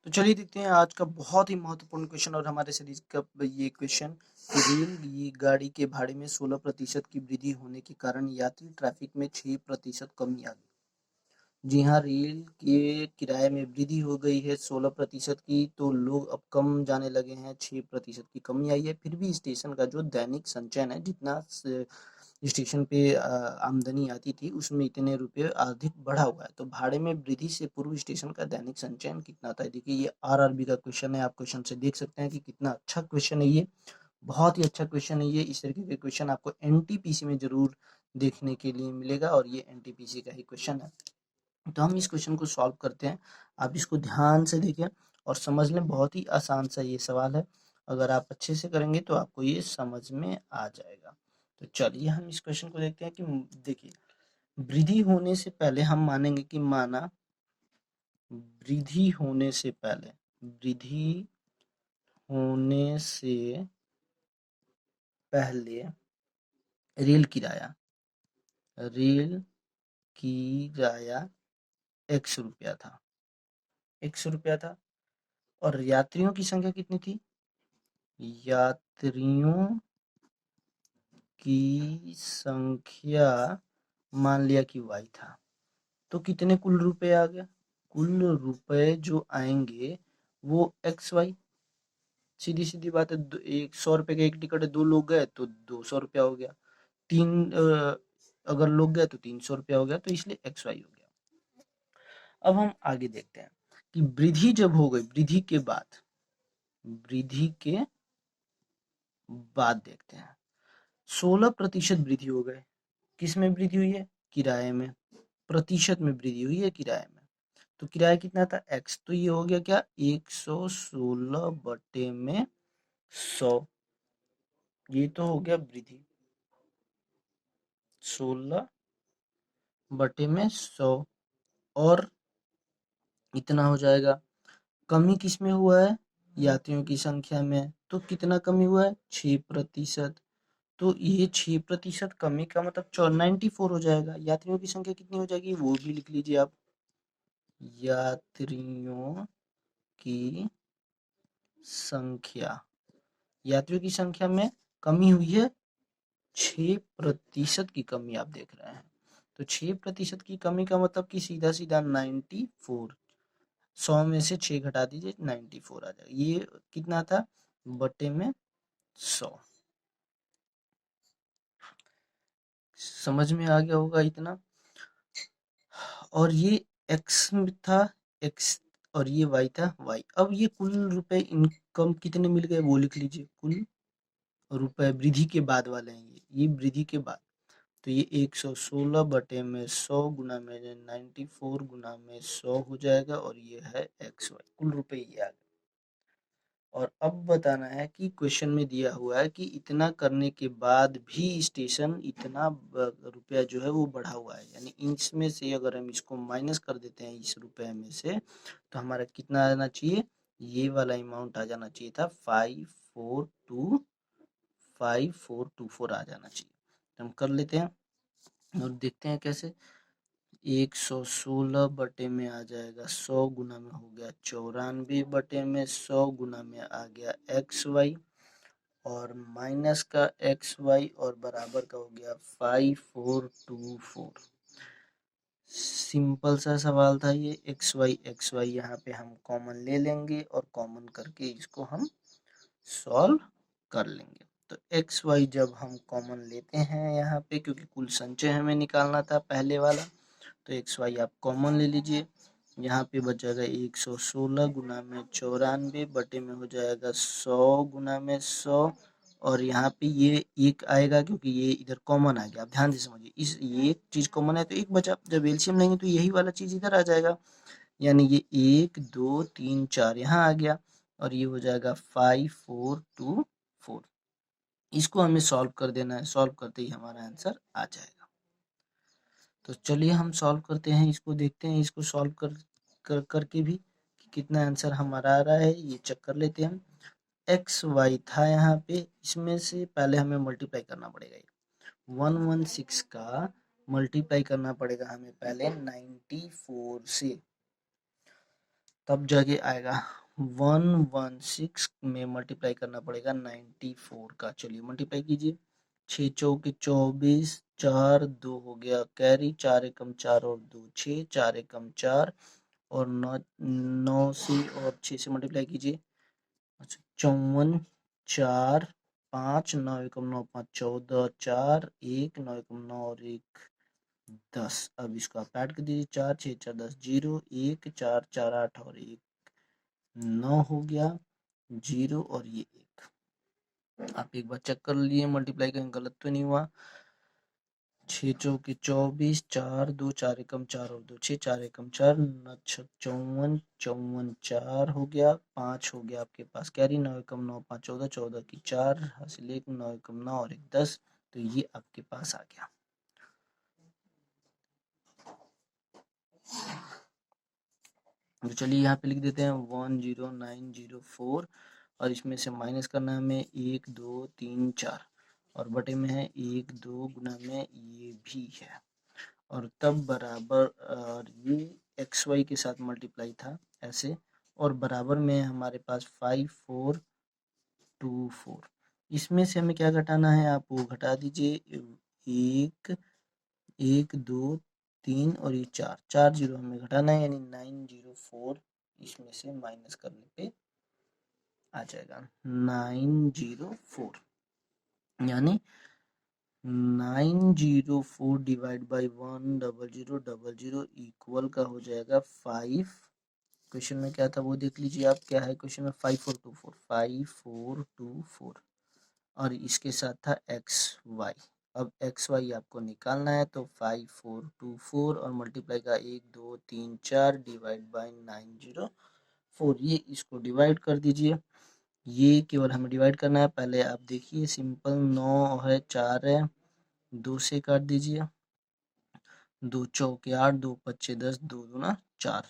तो चलिए देखते हैं आज का बहुत ही महत्वपूर्ण क्वेश्चन और हमारे सीरीज का ये क्वेश्चन कि रेल ये गाड़ी के भाड़े में 16% की वृद्धि होने के कारण यात्री ट्रैफिक में 6% कमी आ गई। जी हाँ, रेल के किराए में वृद्धि हो गई है 16% की, तो लोग अब कम जाने लगे हैं, 6% की कमी आई है। फिर भी स्टेशन का जो दैनिक संचयन है, जितना स्टेशन पे आमदनी आती थी उसमें इतने रुपए अधिक बढ़ा हुआ है। तो भाड़े में वृद्धि से पूर्व स्टेशन का दैनिक संचयन कितना था? देखिए ये आरआरबी का क्वेश्चन है, आप क्वेश्चन से देख सकते हैं कि कितना अच्छा क्वेश्चन है ये। बहुत ही अच्छा क्वेश्चन है ये। इस तरीके के क्वेश्चन आपको एनटीपीसी में जरूर देखने के लिए मिलेगा और ये एनटीपीसी का ही क्वेश्चन है। तो हम इस क्वेश्चन को सॉल्व करते हैं। आप इसको ध्यान से देखिए और समझ लें, बहुत ही आसान सा ये सवाल है। अगर आप अच्छे से करेंगे तो आपको ये समझ में आ जाएगा। तो चलिए हम इस क्वेश्चन को देखते हैं कि देखिए, वृद्धि होने से पहले हम मानेंगे कि माना वृद्धि होने से पहले, वृद्धि होने से पहले रेल किराया, रेल किराया 100 रुपया था, 100 रुपया था। और यात्रियों की संख्या कितनी थी? यात्रियों की संख्या मान लिया कि वाई था। तो कितने कुल रुपए आ गया? कुल रुपए जो आएंगे वो एक्स वाई। सीधी सीधी बात है, एक 100 रुपए का एक टिकट है, 2 लोग गए तो 200 रुपया हो गया। तीन अगर लोग गए तो 300 रुपया हो गया, तो इसलिए एक्स वाई हो गया। अब हम आगे देखते हैं कि वृद्धि जब हो गई, वृद्धि के बाद, वृद्धि के बाद देखते हैं 16% वृद्धि हो गए। किस में वृद्धि हुई है? किराए में। प्रतिशत में वृद्धि हुई है किराए में। तो किराया कितना था? एक्स। तो ये हो गया क्या? 116/100। ये तो हो गया वृद्धि, 16/100। और इतना हो जाएगा। कमी किस में हुआ है? यात्रियों की संख्या में। तो कितना कमी हुआ है? 6%। तो ये 6% कमी का मतलब 94 हो जाएगा। यात्रियों की संख्या कितनी हो जाएगी वो भी लिख लीजिए आप। यात्रियों की संख्या, यात्रियों की संख्या में कमी हुई है, 6% की कमी आप देख रहे हैं। तो 6% की कमी का मतलब कि सीधा सीधा 94, 100 में से 6 घटा दीजिए, 94 आ जाएगा। ये कितना था? बटे में 100। समझ में आ गया होगा इतना। और ये एक्स था, एक्स, और ये वाई था, वाई। अब ये कुल रुपए इनकम कितने मिल गए वो लिख लीजिए। कुल रुपए वृद्धि के बाद वाले हैं ये वृद्धि के बाद। तो ये 116/100 गुना में 94 गुना में 100 हो जाएगा, और ये है एक्स वाई। कुल रुपए ये आ गए। और अब बताना है कि क्वेश्चन में दिया हुआ है कि इतना करने के बाद भी स्टेशन इतना रुपया जो है वो बढ़ा हुआ है, यानी इसमें से अगर हम इसको माइनस कर देते हैं इस रुपए में से, तो हमारा कितना आना चाहिए? ये वाला अमाउंट आ जाना चाहिए था 5424 आ जाना चाहिए। तो हम कर लेते हैं और देखते हैं कैसे। 116 में आ जाएगा 100 गुना में हो गया 94/100 गुना में आ गया एक्स वाई, और माइनस का एक्स वाई और बराबर का हो गया 5424। सिंपल सा सवाल था ये। एक्स वाई यहाँ पे हम कॉमन ले लेंगे और कॉमन करके इसको हम सॉल्व कर लेंगे। तो एक्स वाई जब हम कॉमन लेते हैं यहाँ पे, क्योंकि कुल संचय हमें निकालना था पहले वाला, तो एक्स वाई आप कॉमन ले लीजिए। यहाँ पे बच जाएगा 116 गुना में 94 बटे में हो जाएगा 100 गुना में 100। और यहाँ पे ये एक आएगा क्योंकि ये इधर कॉमन आ गया। आप ध्यान से समझिए, इस ये एक चीज कॉमन है तो एक बचा। जब एलसीएम लेंगे तो यही वाला चीज इधर आ जाएगा, यानी ये 1 2 3 4 यहाँ आ गया, और ये हो जाएगा 5424। इसको हमें सॉल्व कर देना है। सॉल्व करते ही हमारा आंसर आ जाएगा। तो चलिए हम सॉल्व करते हैं, इसको देखते हैं, इसको सॉल्व करके भी कि कितना आंसर हमारा आ रहा है ये चेक कर लेते हैं हम। एक्स वाई था यहाँ पे, इसमें से पहले हमें मल्टीप्लाई करना पड़ेगा। 116 का मल्टीप्लाई करना पड़ेगा हमें पहले 94 से। तब जाके आएगा 116 में मल्टीप्लाई करना पड़ेगा 94 का। चलिए मल्टीप्लाई कीजिए, 6 चौके 24, 4 2 हो गया कैरी, 4 एकम 4 और 2 6, 4 एकम 4 और 9 9 से और 6 से मल्टीप्लाई कीजिए। अच्छा 54 4 5 9 एकम 9 5 14 4 1 9 एकम 9 और 1 10। अब इसको आप ऐड कर दीजिए, 4 6 4 10 0 1 4 4 8 और 1 9 हो गया 0 और ये 1। आप एक बार चेक कर लिए मल्टीप्लाई कहीं गलत तो नहीं हुआ। 6 चौके 24, 4 2 4 एकम 4 और 2 6, 4 एकम 4 9 छक 54 54 4 हो गया, 5 हो गया आपके पास कैरी, 9 एकम 9 5 14 14 की 4 हासिल 1 9 एकम 9 और 1 10। तो ये आपके पास आ गया। तो चलिए यहाँ पे लिख देते हैं 10904 और इसमें से माइनस करना है हमें 1 2 3 4 और बटे में है 1 2 गुना में ये भी है और तब बराबर और ये एक्स वाई के साथ मल्टीप्लाई था ऐसे और बराबर में हमारे पास 5424। इसमें से हमें क्या घटाना है, आप वो घटा दीजिए, 1 1 2 3 और ये 4 4 जीरो हमें घटाना है यानी 904 इसमें से माइनस करने पे आ जाएगा 904 यानी 904 डिवाइड बाई 10000 इक्वल का हो जाएगा 5। क्वेश्चन में क्या था वो देख लीजिए आप, क्या है क्वेश्चन में 5424 और इसके साथ था एक्स वाई। अब एक्स वाई आपको निकालना है तो 5424 और मल्टीप्लाई का 1 2 3 4 डिवाइड बाई 904, ये इसको डिवाइड कर दीजिए। ये केवल हमें डिवाइड करना है, पहले आप देखिए सिंपल 9 है 4 है 2 से काट दीजिए, 2 चौके 8 2 पच्चे 10 2 दूना 4,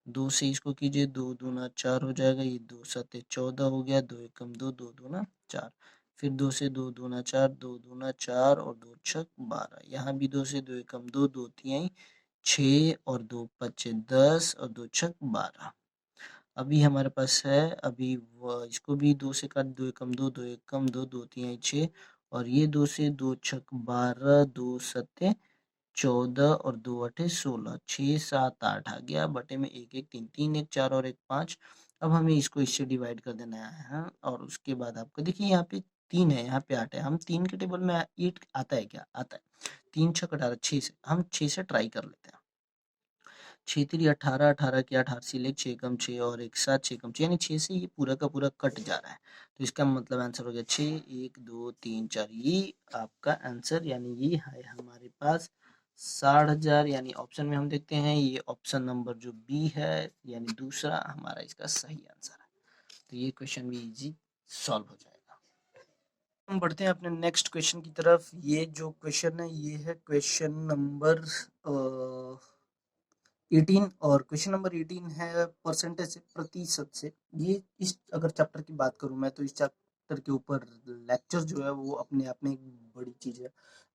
2 से इसको कीजिए 2 दूना 4 हो जाएगा, ये 2 सत्ते 14 हो गया, 2 एकम 2 2 दूना 4, फिर 2 से 2 दूना 4 2 दूना 4 और 2 छक 12, यहाँ भी 2 से 2 एकम 2 2 तिहाई 6 और 2 पच्चे 10 और 2 छक 12। अभी हमारे पास है, अभी इसको भी 2 से काट, 2 एकम 2 2 एकम 2 2 तिहाई 6 और ये 2 से 2 छक 12 2 सत्ते 14 और 2 अठे 16, 6 7 8 आ गया, बटे में 1 1 3 3 1 4 और 1 5। अब हमें इसको इससे डिवाइड कर देना है, हाँ? और उसके बाद आपको देखिए यहाँ पे 3 है यहाँ पे 8 है, हम 3 के टेबल में 8 आता है क्या, आता है। 3 6 18 6 से हम 6 से ट्राई कर लेते हैं। 6 3 18 18 की 8 हासिल 1 6 कम 6 और 1 7 6 कम 6 यानी 6 से ये पूरा का पूरा कट जा रहा है, तो इसका मतलब आंसर हो गया 6 1 2 3 4। ये आपका आंसर यानी ये है हमारे पास 60,000, यानी ऑप्शन में हम देखते हैं ये ऑप्शन नंबर जो बी है यानी दूसरा हमारा इसका सही आंसर है। तो ये क्वेश्चन भी इजी सॉल्व हो जाएगा। हम बढ़ते हैं अपने नेक्स्ट क्वेश्चन की तरफ। ये जो क्वेश्चन है ये है क्वेश्चन नंबर 18 और क्वेश्चन नंबर 18 है परसेंटेज से, प्रतिशत से। ये इस अगर चैप्टर की बात करूं मैं तो इस चैप्टर के ऊपर लेक्चर जो है वो अपने आप में एक बड़ी चीज़ है,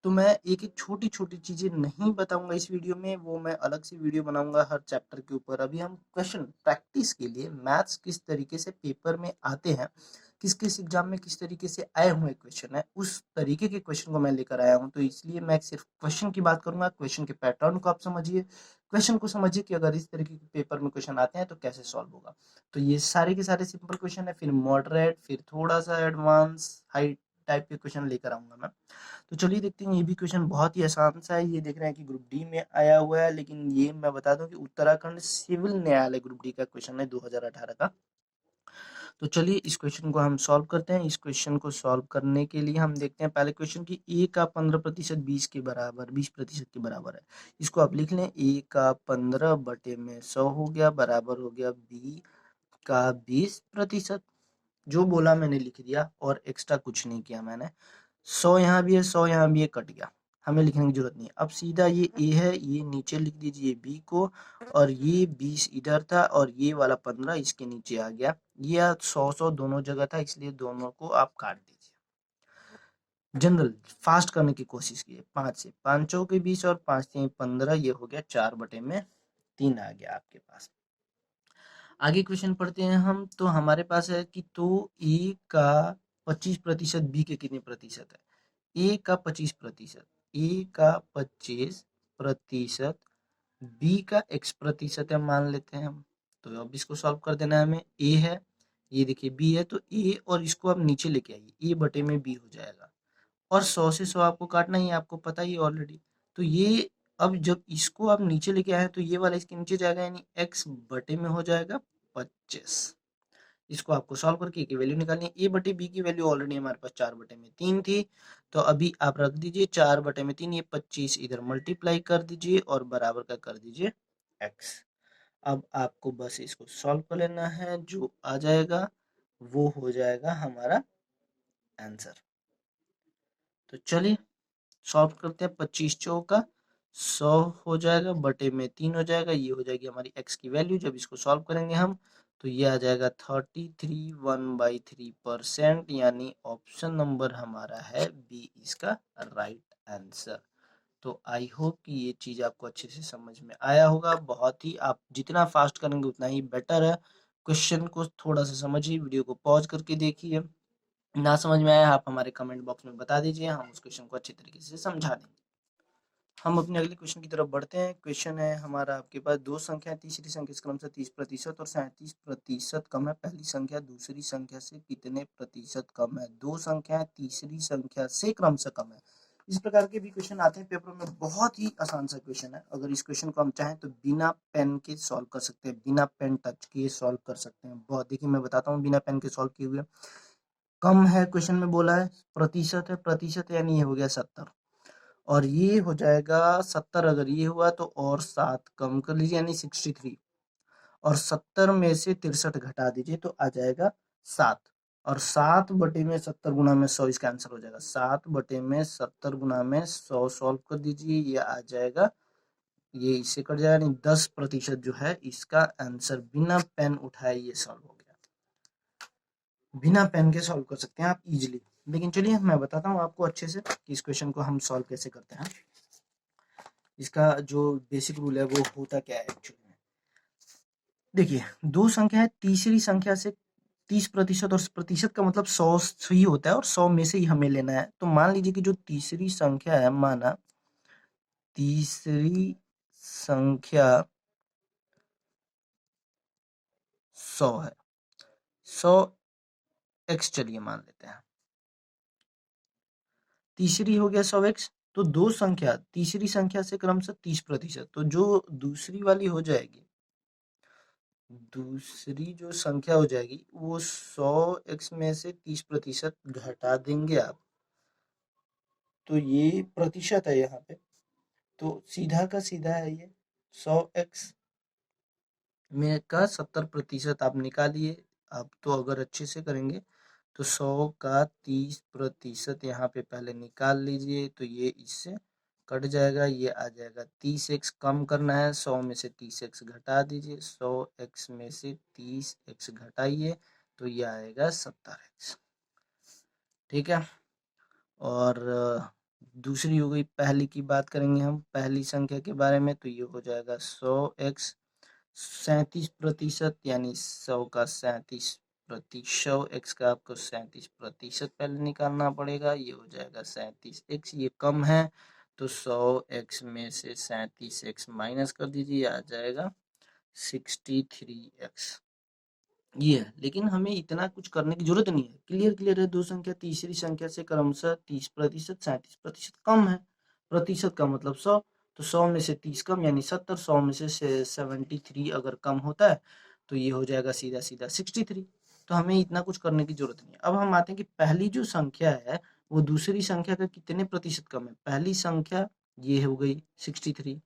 तो मैं एक एक छोटी छोटी चीज़ें नहीं बताऊंगा इस वीडियो में, वो मैं अलग से वीडियो बनाऊंगा हर चैप्टर के ऊपर। अभी हम क्वेश्चन प्रैक्टिस के लिए मैथ्स किस तरीके से पेपर में आते हैं, किस किस एग्जाम में किस तरीके से आए हुए क्वेश्चन है, उस तरीके के क्वेश्चन को मैं लेकर आया हूँ। तो इसलिए मैं सिर्फ क्वेश्चन की बात करूंगा, क्वेश्चन के पैटर्न को आप समझिए, क्वेश्चन को समझिए कि अगर इस तरीके के पेपर में क्वेश्चन आते हैं तो कैसे सॉल्व होगा। तो ये सारे के सारे सिंपल क्वेश्चन है, फिर मॉडरेट, फिर थोड़ा सा एडवांस हाई टाइप के क्वेश्चन लेकर आऊंगा मैं। तो चलिए देखते हैं, ये भी क्वेश्चन बहुत ही आसान सा है। ये देख रहे हैं कि ग्रुप डी में आया हुआ है, लेकिन ये मैं बता दूं कि उत्तराखंड सिविल न्यायालय ग्रुप डी का क्वेश्चन है 2018 का। तो चलिए इस क्वेश्चन को हम सॉल्व करते हैं। इस क्वेश्चन को सॉल्व करने के लिए हम देखते हैं पहले क्वेश्चन की ए का 15% 20 के बराबर 20% के बराबर है। इसको आप लिख लें, ए का 15 बटे में 100 हो गया, बराबर हो गया बी का 20%। जो बोला मैंने लिख दिया और एक्स्ट्रा कुछ नहीं किया मैंने। 100 यहाँ भी है 100 यहाँ भी है, कट गया, हमें लिखने की जरूरत नहीं है। अब सीधा ये ए है, ये नीचे लिख दीजिए बी को, और ये 20 इधर था और ये वाला 15 इसके नीचे आ गया। ये 100 दोनों जगह था, इसलिए दोनों को आप काट दीजिए। जनरल फास्ट करने की कोशिश कीजिए। 5 से 5 चौके 20 और 5 3 15, ये हो गया 4 बटे में 3 आ गया आपके पास। आगे क्वेश्चन पढ़ते हैं हम। तो हमारे पास है कि तो ए का 25% बी के कितने प्रतिशत है। ए का 25%, ए का 25%, बी का x प्रतिशत है मान लेते हैं हम। तो अब इसको सॉल्व कर देना है हमें। ए है, ये देखिए बी है, तो ए और इसको आप नीचे लेके आइए, ए बटे में बी हो जाएगा। और 100 से 100 आपको काटना ही है, आपको पता ही है ऑलरेडी। तो ये अब जब इसको आप नीचे लेके आए तो ये वाला इसके नीचे जाएगा, यानी x बटे में हो जाएगा 25। इसको आपको सॉल्व करके की वैल्यू निकालनी है। ए बटे बी की वैल्यू ऑलरेडी हमारे पास 4/3 थी, तो अभी आप रख दीजिए 4/3, ये 25 इधर मल्टीप्लाई कर दीजिए और बराबर का कर दीजिए x। अब आपको बस इसको सॉल्व कर लेना है, जो आ जाएगा वो हो जाएगा हमारा आंसर। तो चलिए सॉल्व करते हैं। 25 चौका 100 हो जाएगा, बटे में 3 हो जाएगा, ये हो जाएगी हमारी x की वैल्यू। जब इसको सॉल्व करेंगे हम तो ये आ जाएगा 33 1/3%, यानी ऑप्शन नंबर हमारा है बी इसका राइट आंसर। तो आई होप कि ये चीज़ आपको अच्छे से समझ में आया होगा। बहुत ही, आप जितना फास्ट करेंगे उतना ही बेटर है। क्वेश्चन को थोड़ा सा समझिए, वीडियो को पॉज करके देखिए। ना समझ में आया आप हमारे कमेंट बॉक्स में बता दीजिए, हम उस क्वेश्चन को अच्छे तरीके से समझा देंगे। हम अपने अगले क्वेश्चन की तरफ बढ़ते हैं। क्वेश्चन है हमारा आपके पास, दो संख्या तीसरी संख्या से क्रमशः 30% और 37% कम है। पहली संख्या दूसरी संख्या से कितने प्रतिशत कम है। दो संख्या तीसरी संख्या से क्रमशः कम है। इस प्रकार के भी क्वेश्चन आते हैं पेपर में। बहुत ही आसान सा क्वेश्चन है। अगर इस क्वेश्चन को हम चाहें तो बिना पेन के सॉल्व कर सकते हैं, बिना पेन टच किए सॉल्व कर सकते हैं। बहुत, देखिए मैं बताता हूँ बिना पेन के सॉल्व किए हुए। कम है, क्वेश्चन में बोला है, प्रतिशत है, प्रतिशत यानी ये हो गया 70, और ये हो जाएगा 70। अगर ये हुआ तो और 7 कम कर लीजिए, यानी 63, और 70 में से 63 घटा दीजिए तो आ जाएगा 7। और 7 बटे में 70 गुना में 100 इसका आंसर हो जाएगा। 7 बटे में 70 गुना में 100 सॉल्व कर दीजिए, ये आ जाएगा, ये इससे कट जाएगा, यानी 10% जो है इसका आंसर। बिना पेन उठाए ये सॉल्व हो गया। बिना पेन के सॉल्व कर सकते हैं आप इजीली। लेकिन चलिए मैं बताता हूँ आपको अच्छे से कि इस क्वेश्चन को हम सॉल्व कैसे करते हैं। इसका जो बेसिक रूल है वो होता क्या है एक्चुअली में। देखिए, दो संख्या है, तीसरी संख्या से 30%, और प्रतिशत का मतलब 100 ही होता है, और 100 में से ही हमें लेना है। तो मान लीजिए कि जो तीसरी संख्या है, माना तीसरी संख्या 100 है, 100x चलिए मान लेते हैं। तीसरी हो गया 100x, तो दो संख्या तीसरी संख्या से क्रमशः 30%, तो जो दूसरी वाली हो जाएगी, दूसरी जो संख्या हो जाएगी वो 100x में से 30% घटा देंगे आप, तो ये प्रतिशत है यहाँ पे। तो सीधा का सीधा है ये 100x में का 70% आप निकालिए। आप तो अगर अच्छे से करेंगे तो 100 का 30% यहाँ पे पहले निकाल लीजिए, तो ये इससे कट जाएगा, ये आ जाएगा 30x। कम करना है, 100 में से 30x घटा दीजिए, 100x में से 30x घटाइए तो ये आएगा 70x। ठीक है। और दूसरी हो गई, पहली की बात करेंगे हम पहली संख्या के बारे में, तो ये हो जाएगा 100x 37%, यानी 100 का 37%, x का आपको 37% पहले निकालना पड़ेगा, ये हो जाएगा 37x। ये कम है तो 100x में से 37x माइनस कर दीजिए, आ जाएगा 63x। ये है, लेकिन हमें इतना कुछ करने की जरूरत नहीं है। क्लियर है। दो संख्या तीसरी संख्या से क्रमशः 30%, 37% कम है। प्रतिशत का मतलब 100, तो 100 में से 30 कम यानी 70, 100 में से 73 अगर कम होता है तो ये हो जाएगा सीधा सीधा 63। तो हमें इतना कुछ करने की जरूरत नहीं है। अब हम आते हैं कि पहली जो संख्या है वो दूसरी संख्या का कितने प्रतिशत कम है। पहली संख्या ये हो गई 63,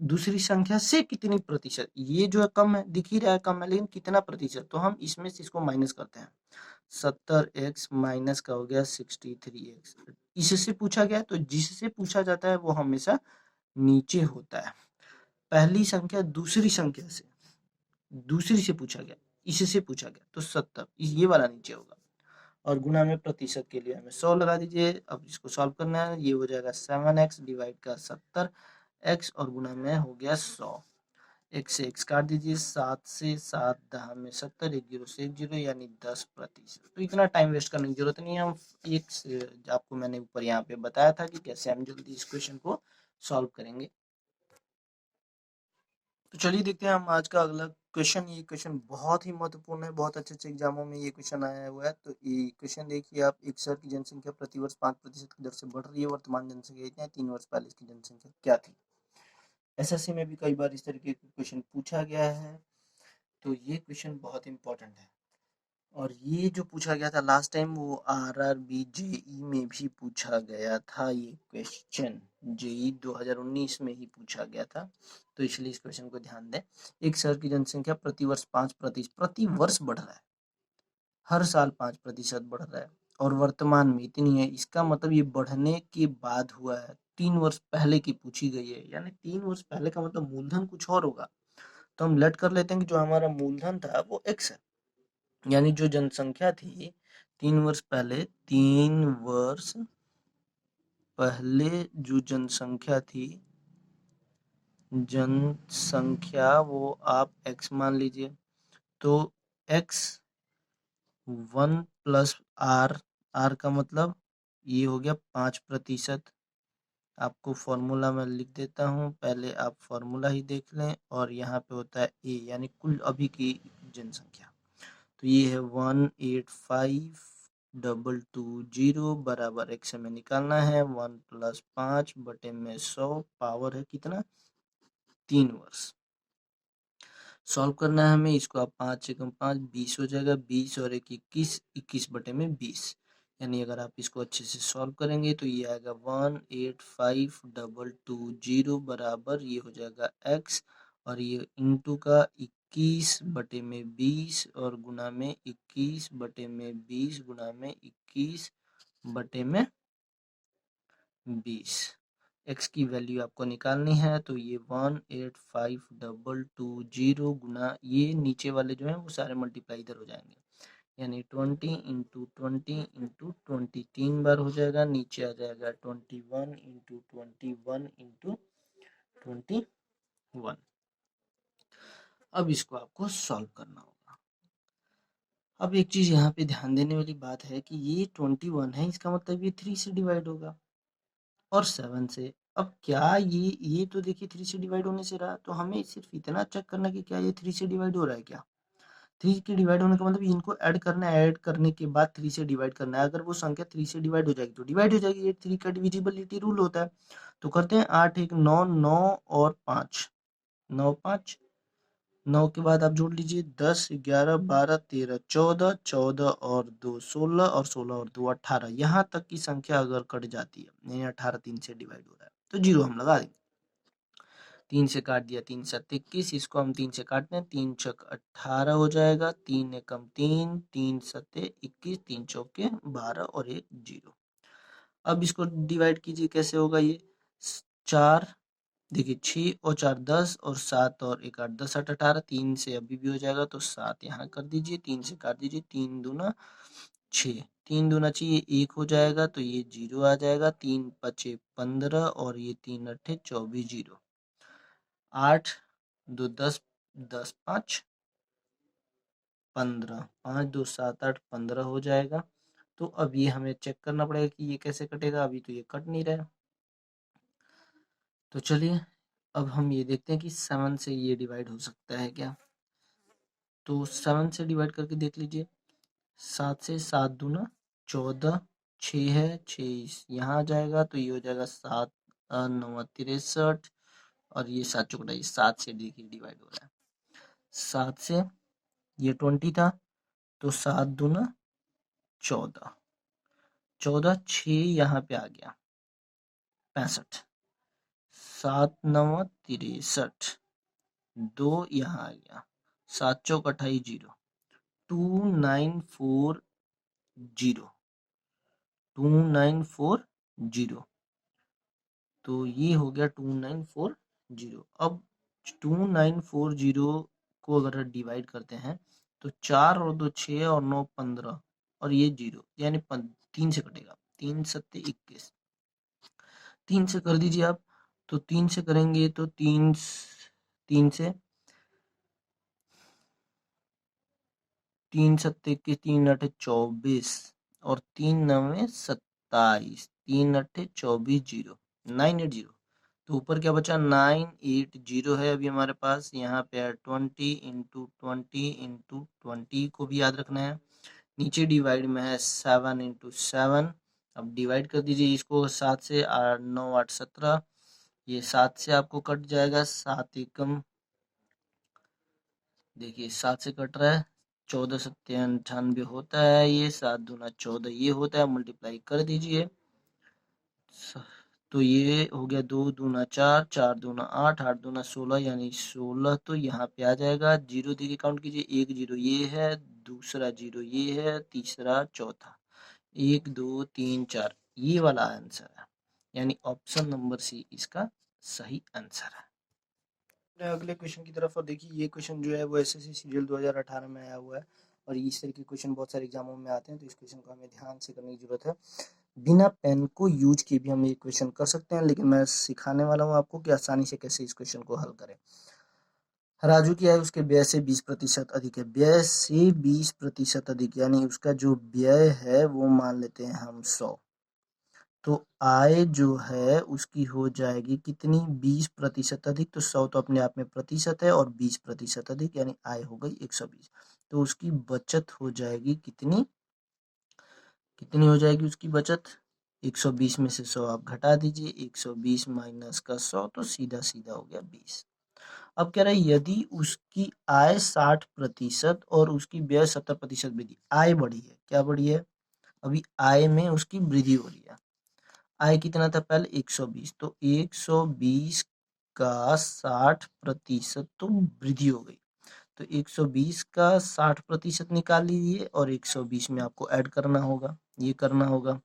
दूसरी संख्या से कितनी प्रतिशत, ये जो है कम है, दिख ही रहा है कम है, लेकिन कितना प्रतिशत, तो हम इसमें से इसको माइनस करते हैं। 70x माइनस का हो गया 63x। इससे पूछा गया है, तो जिससे पूछा जाता है वो हमेशा नीचे होता है। पहली संख्या दूसरी से पूछा गया, इससे पूछा गया, तो 70 ये वाला नीचे होगा। और गुना में प्रतिशत के लिए हमें 100 लगा दीजिए। अब इसको सॉल्व करना है, ये हो जाएगा 7x डिवाइड का 70x, और गुना में हो गया 100। एक से x काट दीजिए, 7 से 7 10 में 70, 1 0 से 1 0 यानी 10%। तो इतना टाइम वेस्ट करने की जरूरत नहीं है। हम एक से आपको मैंने ऊपर यहाँ पे बताया था कि कैसे हम जल्दी इस क्वेश्चन को सॉल्व करेंगे। तो चलिए देखते हैं हम आज का अगला क्वेश्चन। ये क्वेश्चन बहुत ही महत्वपूर्ण है, बहुत अच्छे अच्छे एग्जामों में ये क्वेश्चन आया हुआ है। तो ये क्वेश्चन देखिए आप, एक शहर की जनसंख्या प्रतिवर्ष 5% की दर से बढ़ रही है, वर्तमान जनसंख्या इतनी है, 3 वर्ष पहले इसकी जनसंख्या क्या थी। एसएससी में भी कई बार इस तरीके का क्वेश्चन पूछा गया है, तो ये क्वेश्चन बहुत इंपॉर्टेंट है। और ये जो पूछा गया था लास्ट टाइम, वो आरआरबी जेई में भी पूछा गया था। ये क्वेश्चन जेई 2019 में ही पूछा गया था, तो इसलिए इस क्वेश्चन को ध्यान दें। एक शहर की जनसंख्या प्रतिवर्ष 5% प्रति वर्ष बढ़ रहा है, हर साल 5% बढ़ रहा है, और वर्तमान में इतनी है। इसका मतलब ये बढ़ने के बाद हुआ है, 3 वर्ष पहले की पूछी गई है, यानी 3 वर्ष पहले का मतलब मूलधन कुछ और होगा। तो हम लेट कर लेते हैं कि जो हमारा मूलधन था वो x है, यानी जो जनसंख्या थी 3 वर्ष पहले, 3 वर्ष पहले जो जनसंख्या थी, जनसंख्या वो आप x मान लीजिए। तो x 1 + r का मतलब ये हो गया 5%। आपको फॉर्मूला मैं लिख देता हूँ, पहले आप फॉर्मूला ही देख लें। और यहाँ पे होता है a, यानी कुल अभी की जनसंख्या। तो ये है 185,220 बराबर x हमें निकालना है 1 + 5 बटे में 100, पावर है कितना, 3 वर्ष। सॉल्व करना है हमें इसको। आप 5 से कम 5 20 हो जाएगा, 20 और 1 21, 21 बटे में 20। यानी अगर आप इसको अच्छे से सॉल्व करेंगे तो ये आएगा 185,220 बराबर, ये हो जाएगा x, और ये इंटू का 21 बटे में 20 और गुना में 21 बटे में 20 गुना में 21 बटे में 20। x की वैल्यू आपको निकालनी है, तो ये 185,220 गुना, ये नीचे वाले जो हैं वो सारे मल्टीप्लाई इधर हो जाएंगे, यानी 20 × 20 × 20 3 बार हो जाएगा, नीचे आ जाएगा 21 × 21 × 21। अब इसको आपको सॉल्व करना होगा। अब एक चीज यहाँ पे ध्यान देने वाली बात है कि ये 21 है, इसका मतलब ये 3 से डिवाइड होगा और 7 से। अब क्या ये तो देखिए 3 से डिवाइड होने से रहा, तो हमें सिर्फ इतना चेक करना कि क्या ये 3 से डिवाइड हो रहा है क्या। 3 के डिवाइड होने का मतलब इनको ऐड करना है, ऐड करने के बाद 3 से डिवाइड करना है। अगर वो संख्या 3 से डिवाइड हो जाएगी तो डिवाइड हो जाएगी, ये 3 का डिविजिबिलिटी रूल होता है। तो करते हैं 8 1 9, 9 और 5, 9 5, 9 के बाद आप जोड़ लीजिए 10 11 12 13 14, 14 और 2 16 और 16 और 2 18। यहाँ तक की संख्या अगर कट जाती है, यानी 18 3 से डिवाइड हो रहा है, तो जीरो हम लगा देंगे। 3 से काट दिया, 3 7 21, इसको हम 3 से काटते हैं, 3 छक 18 हो जाएगा, 3 एकम 3, 3 सत्ते 21, 3 चौके 12 और 1 0। अब इसको डिवाइड कीजिए, कैसे होगा ये, 4 देखिए 6 और 4 10 और 7 और 1 8, 10 8 18, 3 से अभी भी हो जाएगा, तो 7 यहाँ कर दीजिए, 3 से काट दीजिए, 3 दूना 6, 3 दूना 6, ये 1 हो जाएगा, तो ये 0 आ जाएगा, 3 5 15 और ये 3 8 24 0। 8 2 10, 10 5 15, 5 2 7 8 15 हो जाएगा। तो अब ये हमें चेक करना पड़ेगा कि ये कैसे कटेगा, अभी तो ये कट नहीं रहा है। तो चलिए अब हम ये देखते हैं कि 7 से ये डिवाइड हो सकता है क्या। तो 7 से डिवाइड करके देख लीजिए, 7 से 7 दूना 14, 6 है 6 यहाँ आ जाएगा, तो ये हो जाएगा 7 9 63, और ये 7 चौकड़ा, ये 7 से देखिए डिवाइड हो रहा है। 7 से ये 20 था, तो 7 दूना 14, 14 6 यहाँ पे आ गया 65, 7 9 63, 2 यहाँ आ गया, 7 चौक 28 0, 2940, 2940। तो ये हो गया 2940। अब 2940 को अगर डिवाइड करते हैं तो 4 और 2 6 और 9 15 और ये 0, यानी 3 से कटेगा, 3 सत्ते 21, 3 से कर दीजिए आप। तो 3 से करेंगे तो 3 3 से 3 सत्ते के 3 अठे 24 और 3 नवे 27, 3 अठे 24 जीरो 980। तो ऊपर क्या बचा 980 है अभी हमारे पास। यहाँ पे है 20 को भी याद रखना है। नीचे डिवाइड में है 7 × 7। अब डिवाइड कर दीजिए इसको 7 से, 9 8 17। ये 7 से आपको कट जाएगा, 7 एकम, देखिए 7 से कट रहा है, 14 सत्ते 98 होता है, ये 7 दूना 14 ये होता है, मल्टीप्लाई कर दीजिए। तो ये हो गया 2 दूना 4, 4 दूना 8, 8 दूना 16, यानी 16। तो यहाँ पे आ जाएगा, जीरो देखिए काउंट कीजिए, एक जीरो ये है, दूसरा जीरो ये है, तीसरा चौथा, 1 2 3 4, ये वाला आंसर है, यानी ऑप्शन नंबर सी इसका सही आंसर है। अगले क्वेश्चन की तरफ, और देखिए ये क्वेश्चन जो है वो एसएससी सीरियल 2018 में आया हुआ है, और इस तरह के क्वेश्चन बहुत सारे एग्जामों में आते हैं, तो इस क्वेश्चन को हमें ध्यान से करने की जरूरत है। बिना पेन को यूज किए भी हम ये क्वेश्चन कर सकते हैं, लेकिन मैं सिखाने वाला हूँ आपको कि आसानी से कैसे इस क्वेश्चन को हल करें। राजू की आय उसके व्यय से 20% अधिक है। व्यय से 20% अधिक, यानी उसका जो व्यय है वो मान लेते हैं हम 100। तो आय जो है उसकी हो जाएगी कितनी, 20% अधिक। तो 100 तो अपने आप में प्रतिशत है, और 20% अधिक यानी आय हो गई 120। तो उसकी बचत हो जाएगी कितनी, कितनी हो जाएगी उसकी बचत, 120 में से 100 आप घटा दीजिए, 120 माइनस का 100, तो सीधा सीधा हो गया 20। अब कह रहा है यदि उसकी आय 60% और उसकी व्यय 70% वृद्धि, आय बढ़ी है, क्या बढ़ी है, अभी आय में उसकी वृद्धि हो रही है। आय कितना था पहले 120, तो 120 का 60% तो वृद्धि हो गई। तो 120 का 60% निकाल लीजिए, और 120 में आपको ऐड करना होगा, ये करना होगा।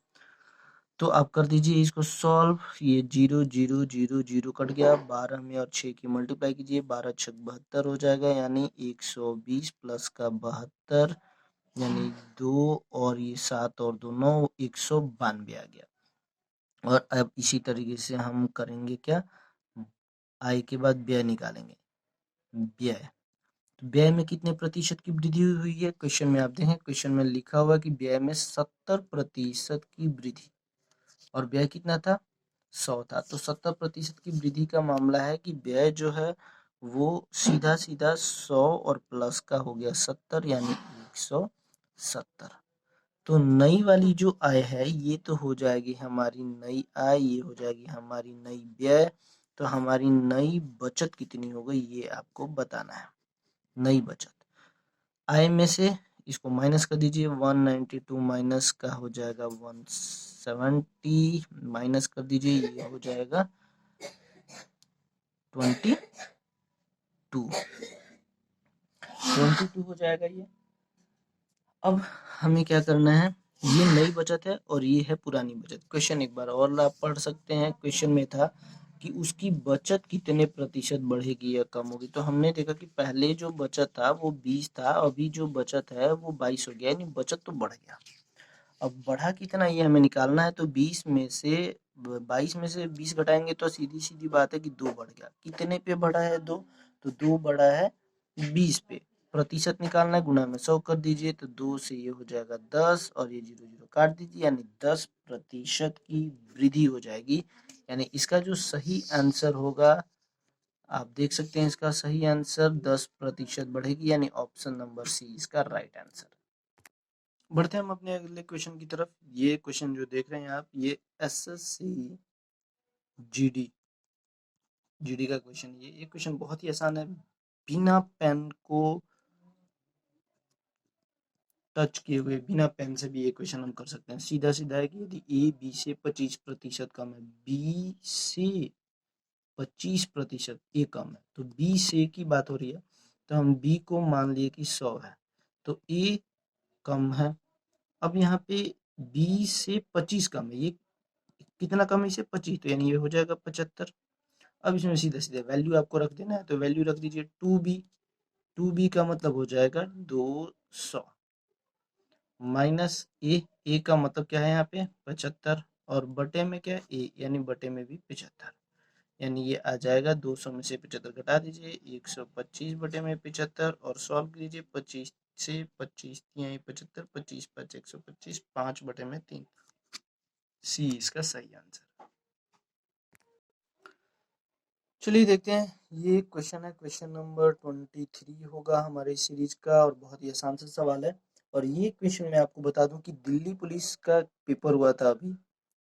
तो आप कर दीजिए इसको सॉल्व, ये 0 0 0 0 कट गया, 12 में और 6 की मल्टीप्लाई कीजिए, 12 6 72 हो जाएगा, यानी 120 प्लस का 72, यानी 2 और ये 7 और 2 9, 192 आ गया। और अब इसी तरीके से हम करेंगे क्या, आय के बाद व्यय निकालेंगे। व्यय, तो व्यय में कितने प्रतिशत की वृद्धि हुई है, क्वेश्चन में आप देखें, क्वेश्चन में लिखा हुआ कि व्यय में 70% की वृद्धि, और व्यय कितना था 100 था। तो 70% की वृद्धि का मामला है कि व्यय जो है वो सीधा सीधा 100 और प्लस का हो गया 70, यानी 170। तो नई वाली जो आय है ये तो हो जाएगी हमारी नई आय, ये हो जाएगी हमारी नई व्यय। तो हमारी नई बचत कितनी हो गई ये आपको बताना है। नई बचत, आय में से इसको माइनस कर दीजिए, 192 माइनस का हो जाएगा 170, माइनस कर दीजिए, ये हो जाएगा 22, 22 हो जाएगा ये। अब हमें क्या करना है, ये नई बचत है और ये है पुरानी बचत। क्वेश्चन एक बार और आप पढ़ सकते हैं। क्वेश्चन में था कि उसकी बचत कितने प्रतिशत बढ़ेगी या कम होगी। तो हमने देखा कि पहले जो बचत था वो 20 था, अभी जो बचत है वो 22 हो गया, यानी बचत तो बढ़ गया। अब बढ़ा कितना ये हमें निकालना है। तो 20 में से 22 में से 20 घटाएंगे तो सीधी सीधी बात है कि 2 बढ़ गया। कितने पे बढ़ा है 2, तो 2 बढ़ा है 20 पे। प्रतिशत निकालना है, गुणा में 100 कर दीजिए, तो 2 से ये हो जाएगा 10, और ये 0 0 काट दीजिए, यानी 10% की वृद्धि हो जाएगी। यानी इसका जो सही आंसर होगा, आप देख सकते हैं इसका सही आंसर 10% बढ़ेगी, यानी ऑप्शन नंबर सी इसका राइट आंसर। बढ़ते हैं हम अपने अगले क्वेश्चन की तरफ। ये क्वेश्चन जो देख रहे हैं आप, ये एसएससी जीडी का क्वेश्चन। ये क्वेश्चन बहुत ही आसान है। बिना पेन को टच किए हुए, बिना पेन से भी ये क्वेश्चन हम कर सकते हैं। सीधा सीधा है कि यदि ए बी से 25% कम है, बी से 25% ए कम है, तो बी से की बात हो रही है, तो हम बी को मान लिए कि 100 है, तो ए कम है। अब यहाँ पे बी से 25 कम है, ये कितना कम है इसे 25, तो यानी ये हो जाएगा 75। अब इसमें सीधा सीधा वैल्यू आपको रख देना है, तो वैल्यू रख दीजिए 2b। 2b का मतलब हो जाएगा 200, माइनस ए का मतलब क्या है यहाँ पे 75, और बटे में क्या है ए, यानी बटे में भी 75, यानी ये आ जाएगा 200 में से 75 घटा दीजिए 125 बटे में 75 और सॉल्व कीजिए 25 से 25 तिहाई 75 25 5 125 5 बटे में 3 सी इसका सही आंसर। चलिए देखते हैं ये क्वेश्चन है, क्वेश्चन नंबर 23 होगा हमारे सीरीज का और बहुत ही आसान सा सवाल है। और ये क्वेश्चन मैं आपको बता दूं कि दिल्ली पुलिस का पेपर हुआ था अभी,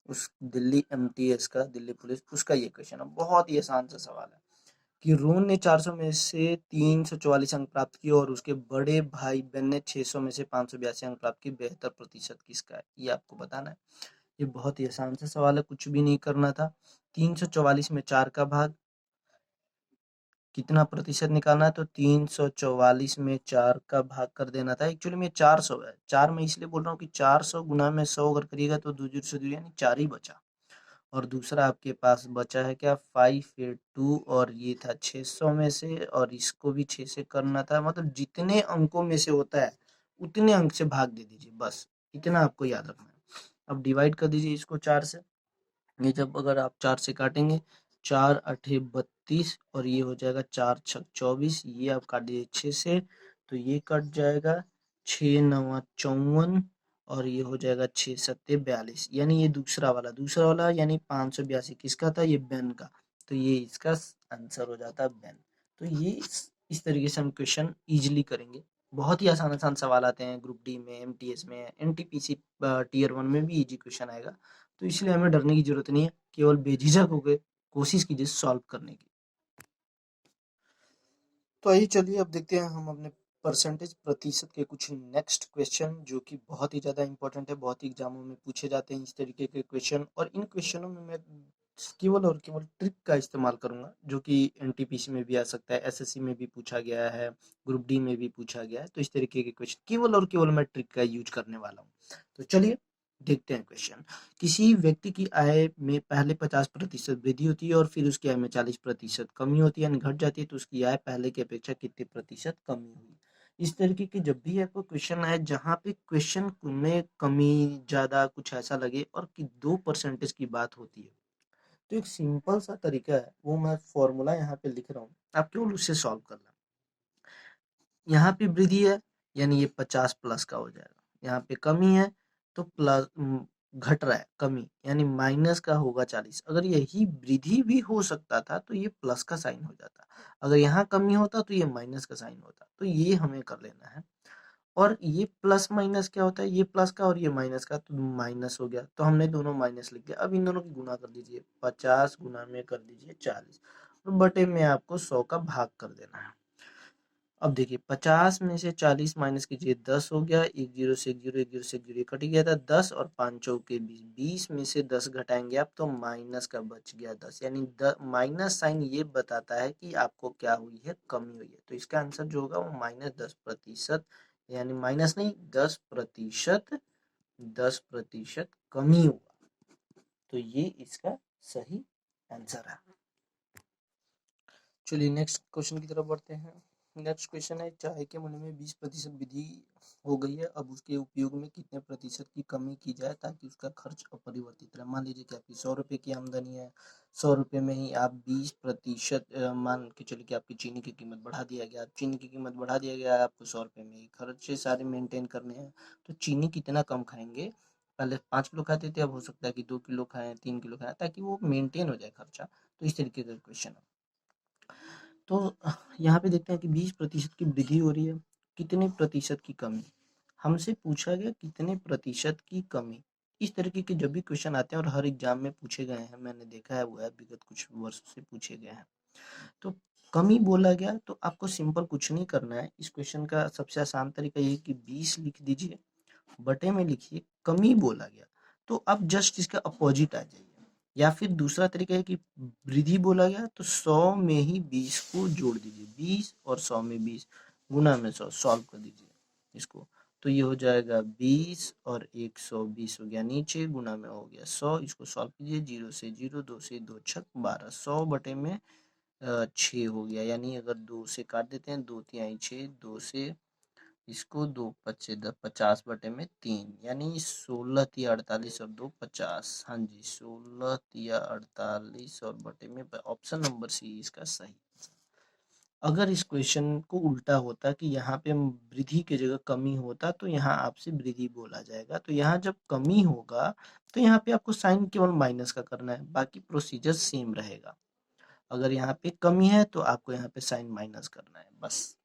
उस दिल्ली एमटीएस का, दिल्ली पुलिस, उसका ये क्वेश्चन है। बहुत ही आसान सा सवाल है कि रोहन ने 400 में से 344 अंक प्राप्त किए और उसके बड़े भाई बेन ने 600 में से 582 अंक प्राप्त किए, बेहतर प्रतिशत किसका है, ये आपको बताना है। ये बहुत ही आसान सा सवाल है, कुछ भी नहीं करना था। 344 में 4 का भाग, कितना प्रतिशत निकालना है, तो 344 में 4 का भाग कर देना था। एक्चुअली में 400 है, 4 मैं इसलिए बोल रहा हूँ कि 400 गुना में 100 अगर करिएगा तो 2 जीरो से दूर यानी 4 ही बचा। और दूसरा आपके पास बचा है क्या, 582, और ये था 600 में से, और इसको भी 6 से करना था। मतलब जितने अंकों में से होता है उतने अंक से भाग दे दीजिए, बस इतना आपको याद रखना है। अब डिवाइड कर दीजिए इसको 4 से। ये जब अगर आप 4 से काटेंगे, 4 अठे 32 और ये हो जाएगा 4 छक 24, ये आप काट दीजिए 6 से तो ये कट जाएगा 6 नवा 54 और ये हो जाएगा 6 सत्ते 42, यानी ये दूसरा वाला यानी 582 किसका था, ये बेन का। तो ये इसका आंसर हो जाता है बेन। तो ये इस तरीके से हम क्वेश्चन इजीली करेंगे। बहुत ही आसान आसान सवाल आते हैं ग्रुप डी में, एमटीएस में, एनटीपीसी टीयर 1 में भी इजी क्वेश्चन आएगा। तो इसलिए हमें डरने की जरूरत नहीं है, केवल बेझिझक होकर कोशिश कीजिए सॉल्व करने की। तो आइए चलिए अब देखते हैं हम अपने परसेंटेज प्रतिशत के कुछ नेक्स्ट क्वेश्चन, जो कि बहुत ही ज़्यादा इंपॉर्टेंट है। बहुत ही एग्जामों में पूछे जाते हैं इस तरीके के क्वेश्चन, और इन क्वेश्चनों में मैं केवल और केवल ट्रिक का इस्तेमाल करूंगा, जो कि एनटीपीसी में भी आ सकता है, एसएससी में भी पूछा गया है, ग्रुप डी में भी पूछा गया है। तो इस तरीके के क्वेश्चन केवल और केवल मैं ट्रिक का यूज करने वाला हूँ। तो चलिए देखते हैं क्वेश्चन। किसी व्यक्ति की आय में पहले 50% वृद्धि होती है और फिर उसकी आय में 40% कमी होती है, यानी घट जाती है, तो उसकी आय पहले की अपेक्षा कितने प्रतिशत कमी हुई। इस तरीके के जब भी आपको क्वेश्चन आए जहाँ पे क्वेश्चन में कमी ज्यादा कुछ ऐसा लगे और कि 2% की बात होती है, तो एक सिंपल सा तरीका है, वो मैं फॉर्मूला यहाँ पे लिख रहा हूँ, आप केवल उससे सॉल्व करना। यहाँ पे वृद्धि है यानी ये 50 प्लस का हो जाएगा, यहाँ पे कमी है तो प्लस घट रहा है, कमी यानी माइनस का होगा 40। अगर यही वृद्धि भी हो सकता था तो ये प्लस का साइन हो जाता, अगर यहाँ कमी होता तो ये माइनस का साइन होता। तो ये हमें कर लेना है। और ये प्लस माइनस क्या होता है, ये प्लस का और ये माइनस का, तो माइनस हो गया, तो हमने दोनों माइनस लिख दिया। अब इन दोनों की गुना कर दीजिए, 50 गुना में कर दीजिए 40 और बटे में आपको 100 का भाग कर देना है। अब देखिए 50 में से 40 माइनस कीजिए, 10 हो गया, एक जीरो से एक जीरो, एक जीरो से एक जीरो कट गया था, 10 और 5 चौके 20, 20 में से 10 घटाएंगे आप तो माइनस का बच गया 10, यानी माइनस साइन ये बताता है कि आपको क्या हुई है, कमी हुई है। तो इसका आंसर जो होगा वो -10%, यानी माइनस नहीं 10%, 10% कमी हुआ। तो ये इसका सही आंसर है। चलिए नेक्स्ट क्वेश्चन की तरफ बढ़ते हैं। नेक्स्ट क्वेश्चन है, चाय के मूल्य में 20% वृद्धि हो गई है, अब उसके उपयोग में कितने प्रतिशत की कमी की जाए ताकि उसका खर्च अपरिवर्तित रहे। मान लीजिए कि आपकी 100 रुपये की आमदनी है, 100 रुपये में ही आप 20% मान के चलिए कि आपकी चीनी की कीमत बढ़ा दिया गया, चीनी की कीमत बढ़ा दिया गया, आपको 100 रुपये में ही खर्चे सारे मेंटेन करने हैं, तो चीनी कितना कम खाएंगे। पहले 5 किलो खाते थे, अब हो सकता है कि 2 किलो खाएं, 3 किलो खाएं, ताकि वो मेंटेन हो जाए खर्चा। तो इस तरीके का क्वेश्चन है। तो यहाँ पे देखते हैं कि 20% की वृद्धि हो रही है, कितने प्रतिशत की कमी। हमसे पूछा गया कितने प्रतिशत की कमी। इस तरीके के जब भी क्वेश्चन आते हैं और हर एग्जाम में पूछे गए हैं, मैंने देखा है, वो है विगत कुछ वर्षों से पूछे गए हैं। तो कमी बोला गया तो आपको सिंपल कुछ नहीं करना है। इस क्वेश्चन का सबसे आसान तरीका ये कि 20 लिख दीजिए, बटे में लिखिए कमी बोला गया, तो आप जस्ट इसका अपोजिट आ जाइए। या फिर दूसरा तरीका है कि वृद्धि बोला गया तो 100 में ही 20 को जोड़ दीजिए, 20 और 100 में 20 गुना में 100, सॉल्व कर दीजिए इसको। तो ये हो जाएगा 20 और 120 हो गया नीचे, गुना में हो गया 100, इसको सॉल्व कीजिए, 0 से 0, 2 से 2 छक 12, 100 बटे में 6 हो गया, यानी अगर 2 से काट देते हैं, 2 तिहाई 6, 2 से इसको 2×5 = 50 यानी 16 तिया 48 और 2 50। हाँ जी, 16 तिया 48 और बटे में ऑप्शन नंबर सी इसका सही। अगर इस क्वेश्चन को उल्टा होता कि यहाँ पे वृद्धि की जगह कमी होता तो यहाँ आपसे वृद्धि बोला जाएगा। तो यहाँ जब कमी होगा तो यहाँ पे आपको साइन केवल माइनस का करना है, बाकी प्रोसीजर सेम रहेगा। अगर यहाँ पे कमी है तो आपको यहाँ पे साइन माइनस करना है बस।